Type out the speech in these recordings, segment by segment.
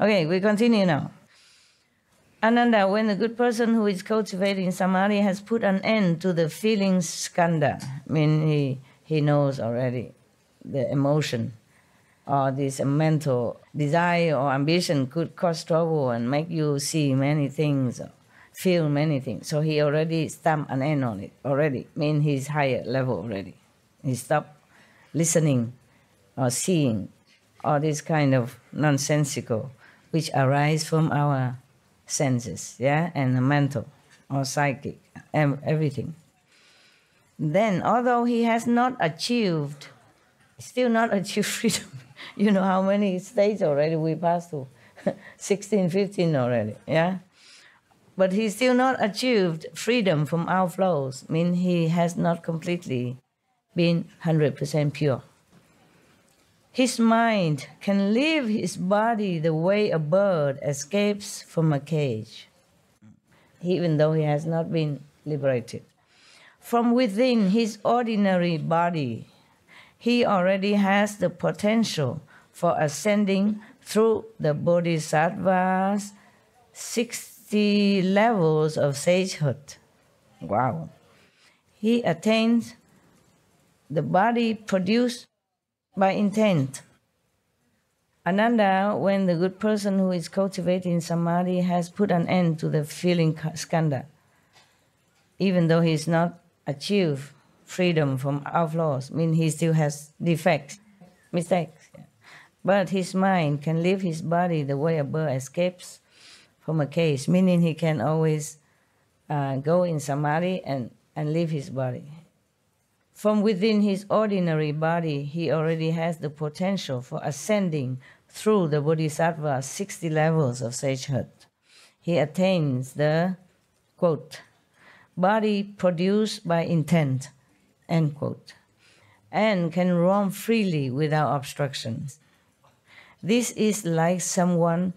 Okay, we continue now. Ananda, when the good person who is cultivating samadhi has put an end to the feelings skandha, I mean he knows already the emotion or this mental desire or ambition could cause trouble and make you see many things, feel many things. So he already stamped an end on it already, mean he's higher level already. He stopped listening or seeing all this kind of nonsensical which arise from our senses, yeah, and the mental or psychic, everything. Then, although he has not achieved, still not achieved freedom. You know how many stages already we passed through? 16, 15 already, yeah? But he still not achieved freedom from outflows, mean he has not completely been 100% pure. His mind can leave his body the way a bird escapes from a cage, even though he has not been liberated. From within his ordinary body, he already has the potential for ascending through the Bodhisattva's 60 levels of sagehood. Wow. He attains the body produced by intent. Ananda, when the good person who is cultivating samadhi has put an end to the feeling skandha, even though he has not achieved freedom from outflows, mean he still has defects, mistakes. But his mind can leave his body the way a bird escapes from a cage, meaning he can always go in samadhi and leave his body. From within his ordinary body, he already has the potential for ascending through the Bodhisattva's 60 levels of sagehood. He attains the, quote, body produced by intent, end quote, and can roam freely without obstructions. This is like someone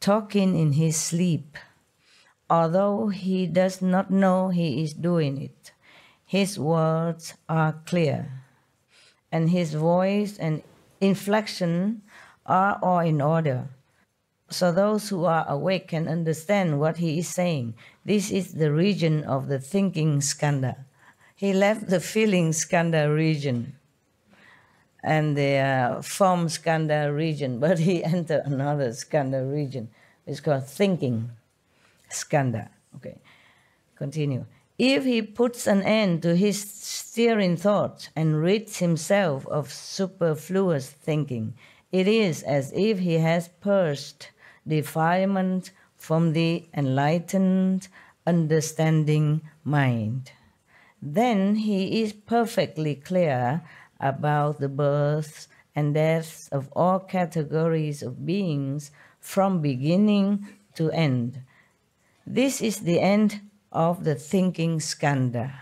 talking in his sleep, although he does not know he is doing it. His words are clear, and his voice and inflection are all in order. So those who are awake can understand what he is saying. This is the region of the thinking skandha. He left the feeling skandha region and the form skandha region, but he entered another skandha region. It's called thinking skandha. Okay, continue. If he puts an end to his steering thoughts and rids himself of superfluous thinking, it is as if he has purged defilement from the enlightened, understanding mind. Then he is perfectly clear about the births and deaths of all categories of beings from beginning to end. This is the end of the thinking skandha.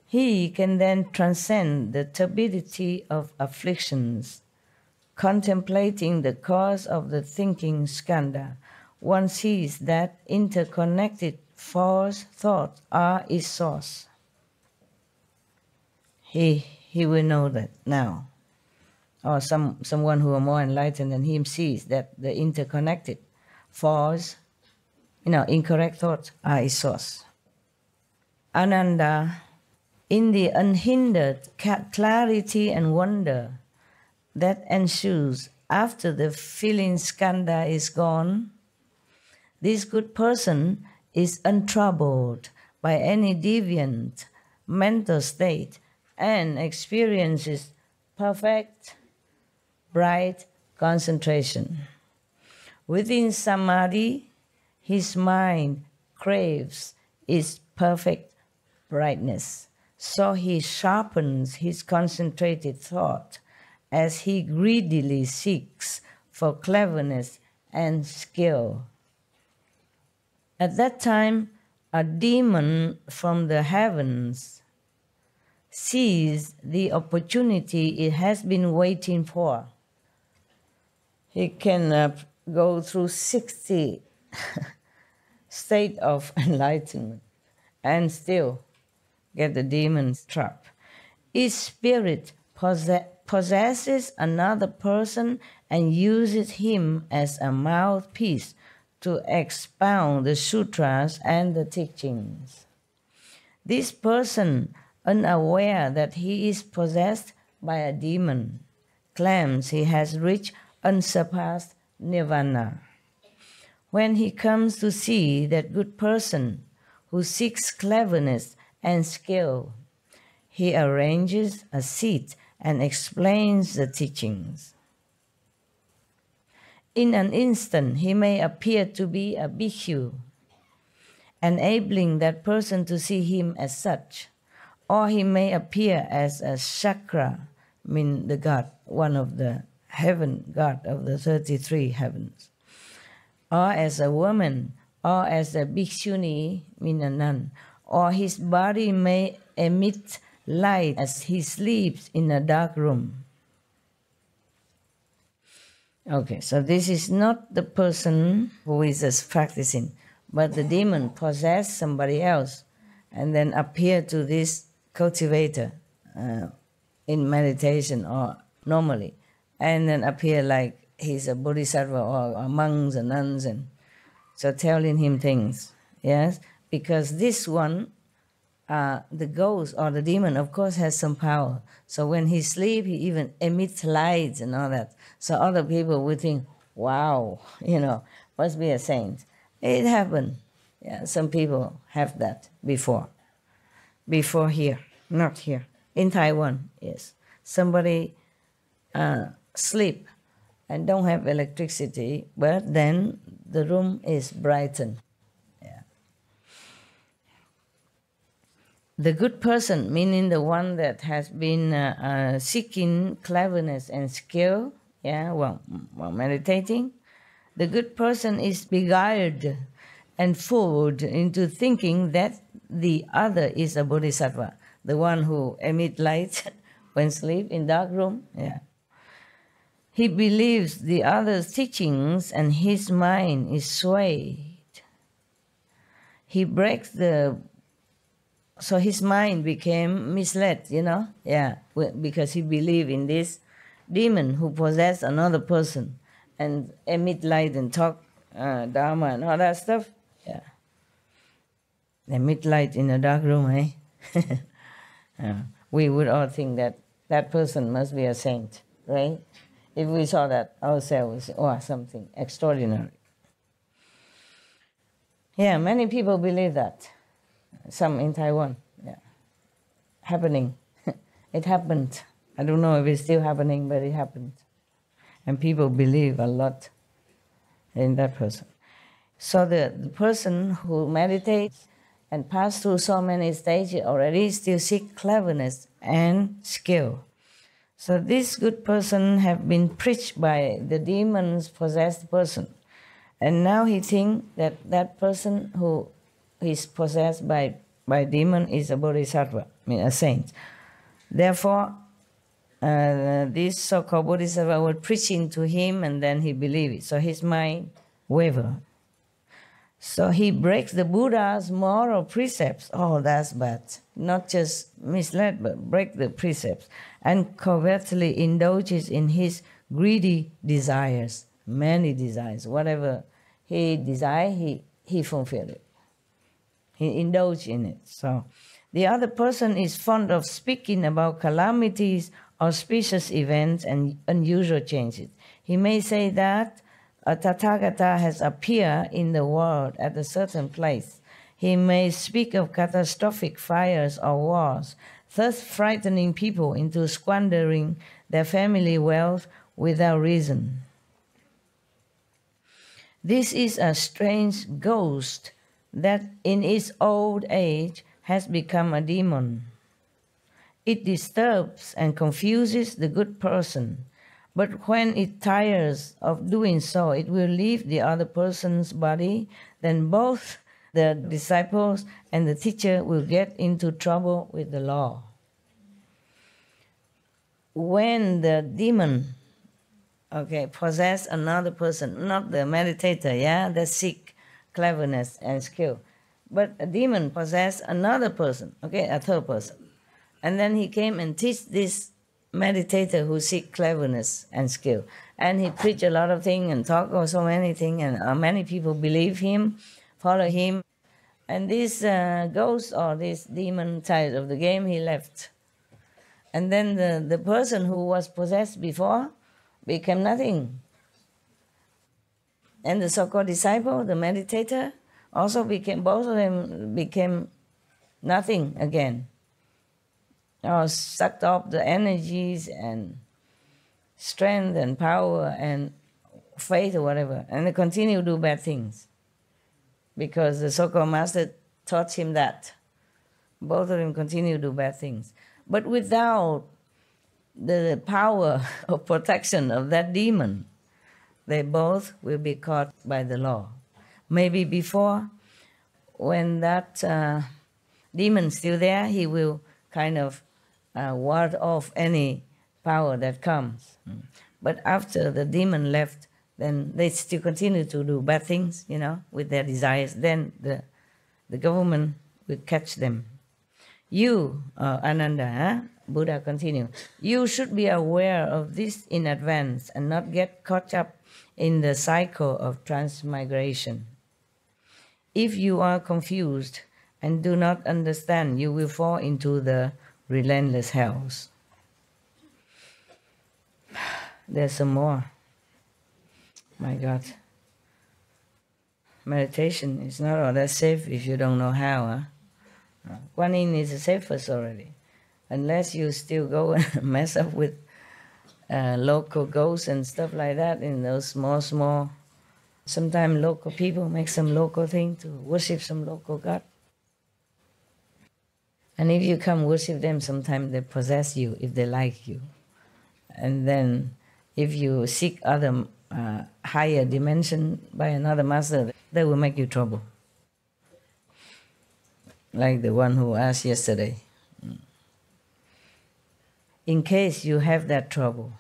He can then transcend the turbidity of afflictions. Contemplating the cause of the thinking skandha, one sees that interconnected false thoughts are its source. He will know that now. Or someone who are more enlightened than him sees that the interconnected false, incorrect thoughts are its source. Ananda, in the unhindered clarity and wonder that ensues after the feeling skandha is gone, this good person is untroubled by any deviant mental state and experiences perfect, bright concentration. Within samadhi, his mind craves its perfect brightness, so he sharpens his concentrated thought as he greedily seeks for cleverness and skill. At that time, a demon from the heavens sees the opportunity it has been waiting for. He can go through 60 state of enlightenment and still get the demon's trap. Each spirit possesses another person and uses him as a mouthpiece to expound the sutras and the teachings. This person, unaware that he is possessed by a demon, claims he has reached unsurpassed nirvana. When he comes to see that good person who seeks cleverness and skill, he arranges a seat and explains the teachings. In an instant, he may appear to be a bhikkhu, enabling that person to see him as such, or he may appear as a Shakra, mean the god, one of the heaven god of the 33 heavens, or as a woman, or as a bhikshuni, mean a nun, or his body may emit light as he sleeps in a dark room. Okay, so this is not the person who is just practicing, but the demon possessed somebody else and then appear to this cultivator in meditation or normally, and then appear like he's a bodhisattva or monks and nuns, and so telling him things, yes? Because this one, the ghost or the demon, of course, has some power. So when he sleeps, he even emits lights and all that. So other people would think, wow, must be a saint. It happened. Yeah, some people have that before. Before here, not here. In Taiwan, yes. Somebody sleep and don't have electricity, but then the room is brightened. The good person, meaning the one that has been seeking cleverness and skill, while meditating, the good person is beguiled and fooled into thinking that the other is a bodhisattva, the one who emits light when sleep in dark room. Yeah. He believes the other's teachings and his mind is swayed. He breaks so his mind became misled, because he believed in this demon who possessed another person and emit light and talk dharma and all that stuff. Yeah. Emit light in a dark room, eh? We would all think that that person must be a saint, right? If we saw that ourselves, something extraordinary. Yeah, many people believe that. Some in Taiwan, happening. It happened. I don't know if it's still happening, but it happened. And people believe a lot in that person. So the person who meditates and passes through so many stages already still seek cleverness and skill. So this good person have been preached by the demons possessed person. And now he thinks that that person who is possessed by demon is a bodhisattva, a saint. Therefore, this so-called bodhisattva was preaching to him, and then he believed it. So his mind wavered. So he breaks the Buddha's moral precepts. Oh, that's bad. Not just misled, but break the precepts. And covertly indulges in his greedy desires, many desires. Whatever he desired, he fulfilled it. He indulged in it. So the other person is fond of speaking about calamities, auspicious events, and unusual changes. He may say that a Tathagata has appeared in the world at a certain place. He may speak of catastrophic fires or wars, thus frightening people into squandering their family wealth without reason. This is a strange ghost that in its old age has become a demon. It disturbs and confuses the good person, but when it tires of doing so, it will leave the other person's body. Then both the disciples and the teacher will get into trouble with the law. When the demon, possess another person, not the meditator, that seek cleverness and skill, but a demon possess another person, a third person, and then he came and teach this meditator who seek cleverness and skill. And he preach a lot of things and talk about so many things, and many people believe him, follow him. And this ghost or this demon side of the game, he left. And then the person who was possessed before became nothing. And the so-called disciple, the meditator, also became, both of them became nothing again. Sucked up the energies and strength and power and faith or whatever, and they continue to do bad things because the so-called master taught him that. Both of them continue to do bad things. But without the power of protection of that demon, they both will be caught by the law. Maybe before, when that demon's still there, he will kind of ward off any power that comes. But after the demon left, then they still continue to do bad things, with their desires. Then the government will catch them. You, Ananda, Buddha continued, you should be aware of this in advance and not get caught up in the cycle of transmigration. If you are confused and do not understand, you will fall into the relentless hells. There's some more. My God. Meditation is not all that safe if you don't know how. Kuan Yin is the safest already. Unless you still go and mess up with local ghosts and stuff like that in those small. Sometimes local people make some local thing to worship some local god. And if you come worship them, sometimes they possess you if they like you. And then if you seek other higher dimension by another master, they will make you trouble. Like the one who asked yesterday. In case you have that trouble,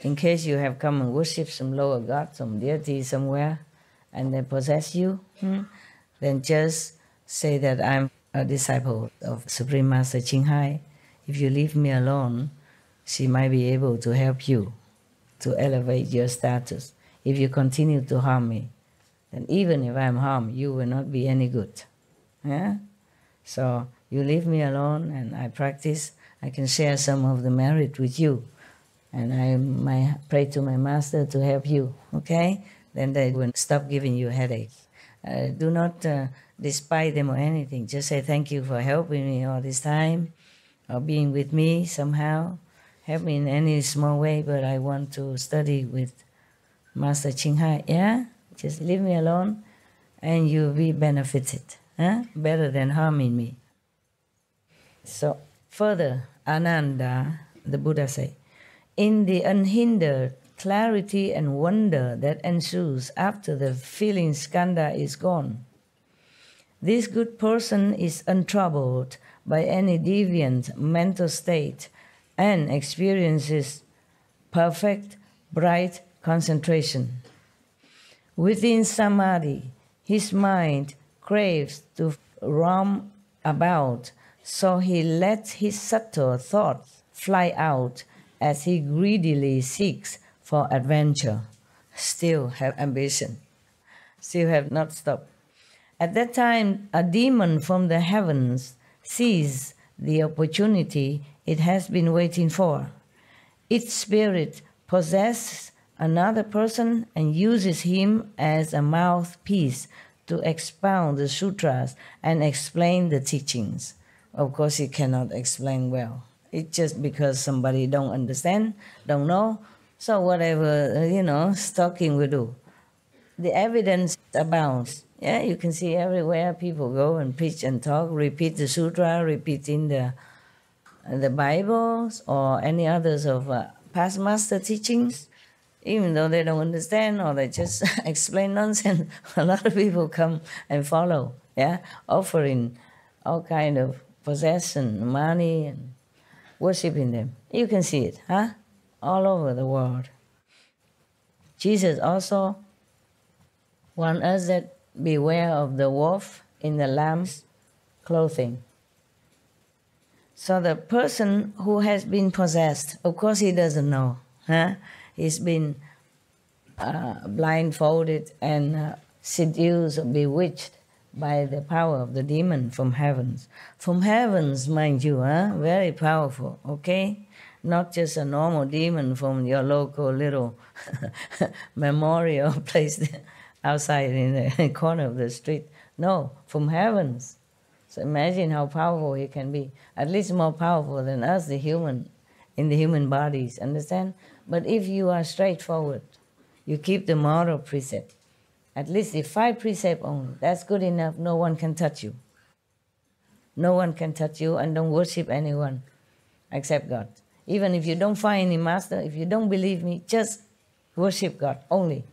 in case you have come and worship some lower god, some deity somewhere, and they possess you, then just say that I'm a disciple of Supreme Master Ching. If you leave me alone, she might be able to help you to elevate your status. If you continue to harm me, then even if I'm harmed, you will not be any good. Yeah? So you leave me alone and I practice. I can share some of the merit with you. And I might pray to my master to help you, okay? Then they will stop giving you headaches. Do not despise them or anything. Just say thank you for helping me all this time, or being with me somehow. Help me in any small way, but I want to study with Master Ching. Yeah? Just leave me alone and you'll be benefited. Better than harming me. So further, Ananda, the Buddha said, in the unhindered clarity and wonder that ensues after the feeling skandha is gone, this good person is untroubled by any deviant mental state and experiences perfect, bright concentration. Within samadhi, his mind craves to roam about, so he lets his subtle thoughts fly out as he greedily seeks for adventure. Still have ambition, still have not stopped. At that time, a demon from the heavens sees the opportunity it has been waiting for. Its spirit possesses another person and uses him as a mouthpiece to expound the sutras and explain the teachings. Of course, he cannot explain well. It's just because somebody don't understand, don't know. So whatever, stalking will do. The evidence abounds. Yeah, you can see everywhere people go and preach and talk, repeat the sutra, repeating the Bibles or any others of past master teachings. Even though they don't understand or they just explain nonsense, a lot of people come and follow, offering all kind of possession, money, and worshiping them. You can see it, all over the world. Jesus also warned us that beware of the wolf in the lamb's clothing. So the person who has been possessed, of course he doesn't know. Huh? He's been blindfolded and seduced or bewitched by the power of the demon from heavens. From heavens, mind you, very powerful, okay? Not just a normal demon from your local little memorial place outside in the corner of the street. No, from heavens. So imagine how powerful he can be. At least more powerful than us, the human, in the human bodies, understand? But if you are straightforward, you keep the moral precept, at least the 5 precepts only, that's good enough. No one can touch you. No one can touch you, and don't worship anyone except God. Even if you don't find any master, if you don't believe me, just worship God only.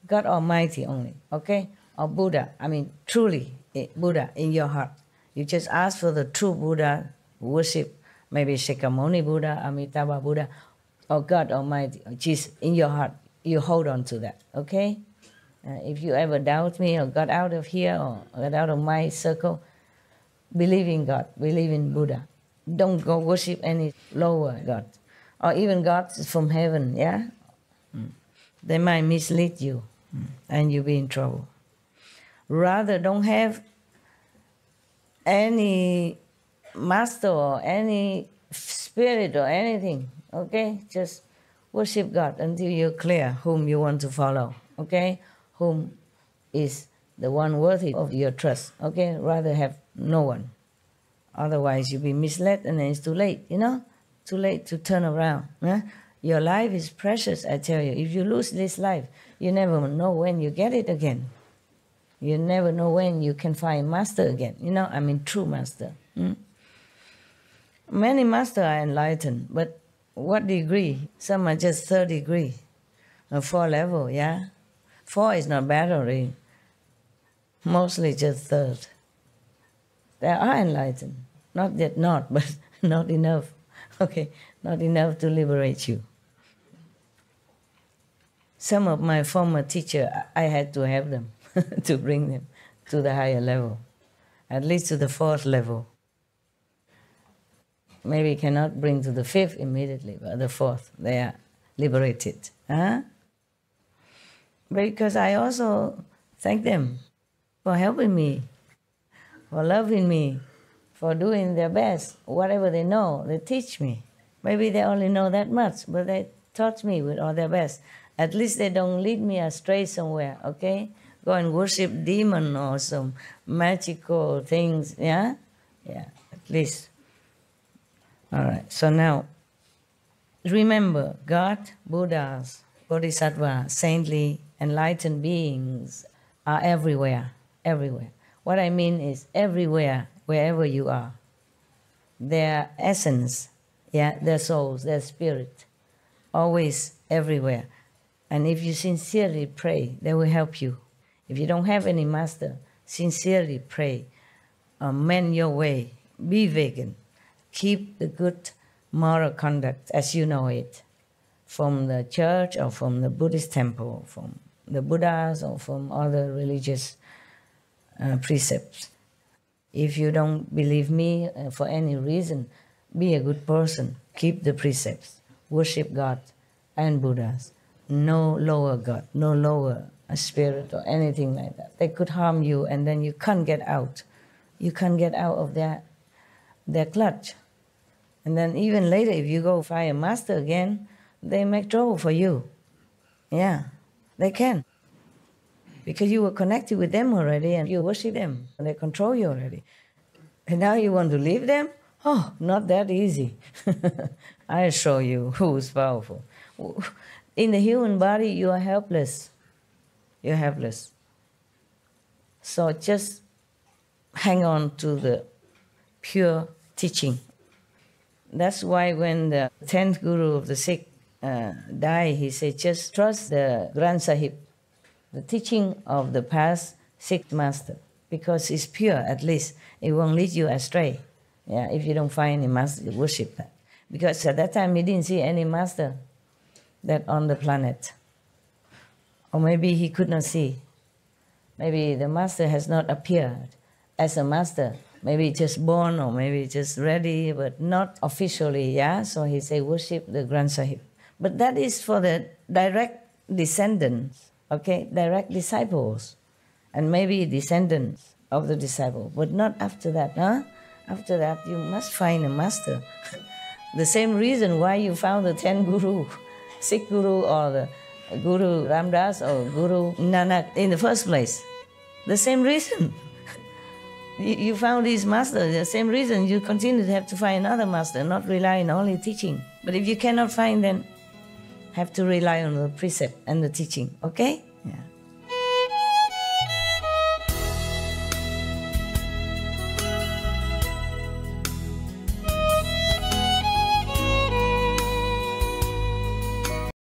God Almighty only, okay? Or Buddha, truly Buddha in your heart. You just ask for the true Buddha, worship maybe Shakyamuni Buddha, Amitabha Buddha, or God Almighty, or Jesus in your heart. You hold on to that, okay? If you ever doubt me or got out of here or got out of my circle, believe in God, believe in Buddha. Don't go worship any lower God, or even gods from heaven, yeah? They might mislead you, and you'll be in trouble. Rather, don't have any master or any spirit or anything, okay? Just worship God until you're clear whom you want to follow, okay? Whom is the one worthy of your trust, okay? Rather have no one. Otherwise, you'll be misled and then it's too late, Too late to turn around. Your life is precious, I tell you. If you lose this life, you never know when you get it again. You never know when you can find master again, true master. Many masters are enlightened, but what degree? Some are just 3rd degree, or 4 level, yeah? 4 is not bad already. Mostly just 3rd. They are enlightened. Not yet not, but not enough. Okay, not enough to liberate you. Some of my former teachers, I had to have them to bring them to the higher level, at least to the 4th level. Maybe cannot bring to the 5th immediately, but the 4th, they are liberated. Because I also thank them for helping me, for loving me, for doing their best. Whatever they know, they teach me. Maybe they only know that much, but they taught me with all their best. At least they don't lead me astray somewhere, okay? Go and worship demon or some magical things, yeah? Yeah, at least. All right, so now, remember, God, Buddhas, Bodhisattvas, saintly, enlightened beings are everywhere, everywhere. What I mean is everywhere, wherever you are. Their essence, yeah, their souls, their spirit, always everywhere. And if you sincerely pray, they will help you. If you don't have any master, sincerely pray, mend your way, be vegan, keep the good moral conduct as you know it, from the church or from the Buddhist temple, from the Buddhas or from other religious precepts. If you don't believe me for any reason, be a good person, keep the precepts, worship God and Buddhas. No lower God, no lower spirit or anything like that. They could harm you and then you can't get out. You can't get out of their clutch. And then even later, if you go find a master again, they make trouble for you. Yeah, they can. Because you were connected with them already and you worship them. And they control you already. And now you want to leave them? Oh, not that easy. I'll show you who's powerful. In the human body, you are helpless. You're helpless. So just hang on to the pure teaching. That's why when the 10th Guru of the Sikh died, he said, just trust the Granth Sahib, the teaching of the past Sikh master, because it's pure, at least. It won't lead you astray. Yeah, if you don't find any master, worship that. Because at that time, he didn't see any master that on the planet. Or maybe he could not see. Maybe the master has not appeared as a master Maybe just born or maybe just ready, but not officially, yeah? So he say worship the Granth Sahib. But that is for the direct descendants, okay? Direct disciples, and maybe descendants of the disciple, but not after that, huh? After that, you must find a master. The same reason why you found the 10 guru, Sikh guru or the Guru Ramdas or Guru Nanak in the first place. The same reason. You found this master, the same reason you continue to have to find another master, not rely on only teaching. But if you cannot find, then have to rely on the precept and the teaching, okay? Yeah.